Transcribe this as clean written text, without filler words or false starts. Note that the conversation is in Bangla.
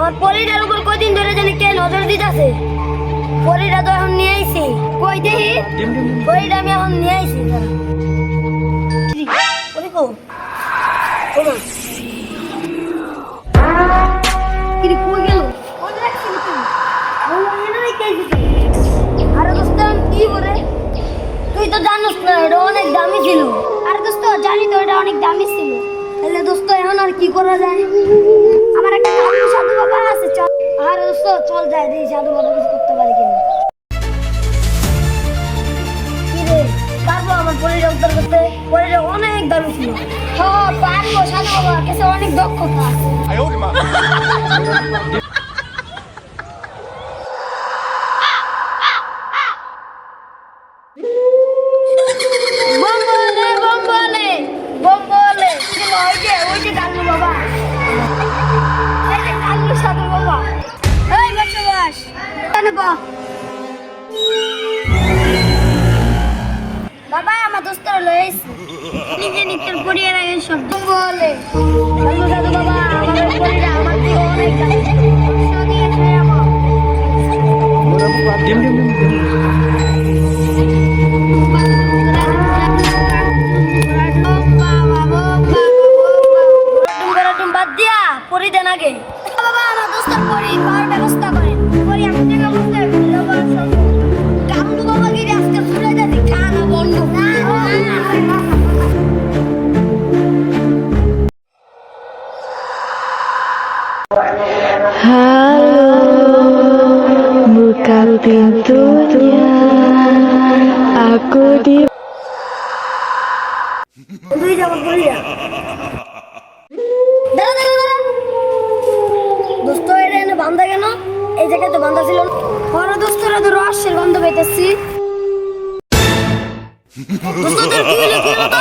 আমার পরিটার উপর কয়দিন ধরে জানি কে নজর দিতেছে। পরিটা তো এখন নিয়ে আইছি, কই দেখি পরিটা আমি এখন নিয়ে আইছি। পরি কো ওমা কি কই গেল? কোন রাখছিস তুই? ওমা এনে রেখে দিছিস। আরে দোস্ত কি করে? তুই তো জানিস না এটা অনেক দামি ছিল। আরে দোস্ত জানি তো এটা অনেক দামি ছিল। তাহলে দোস্ত এখন আর কি করা যায়? আমার একটা কালু সাধু বাবা আছে, চল। আরে দোস্ত চল যাই দেখি সাধু বাবা কিছু করতে পারে কিনা। কি রে পারবো আমার পরিটা উদ্ধার করতে? পরিটা অনেক দামি ছিল। হ্যাঁ পারবো, সাধু বাবা কাছে অনেক দক্ষতা আছে। বম্বলে বম্বলে বম্বলে ওই যে কালু বাবা, এই যে কালু সাধু বাবা। এই বসবাস কেন বা বাবা আমার দোস্তরা লইছে নিজে নিজের পরিয়ার আগে সব বলে কালু সাধু বাবা আমার পরিয়া আমার থেকে অনেক দামি সঙ্গে খায় আমার বাদ দিয়া পরি দেন আগে। বাবা আমার দোস্তার পরি পাওয়ার ব্যবস্থা করেন। পরি আমি থেকে বলতে কামড়ু বাবা গিয়ে আজকে ছুড়ে যাবে খানা বন্ধ। Halo, buka pintunya. Aku di তুই যাব পরিয়া দাঁড়া দাঁড়া দাঁড়া দোস্ত এর এনে বান্ধা কেন? এই জায়গায় তো বান্ধা ছিল না। বড় দোস্তরা তো রসের গন্ধ পাইতেছি। দোস্ত তোর কি হলো? কি হলো?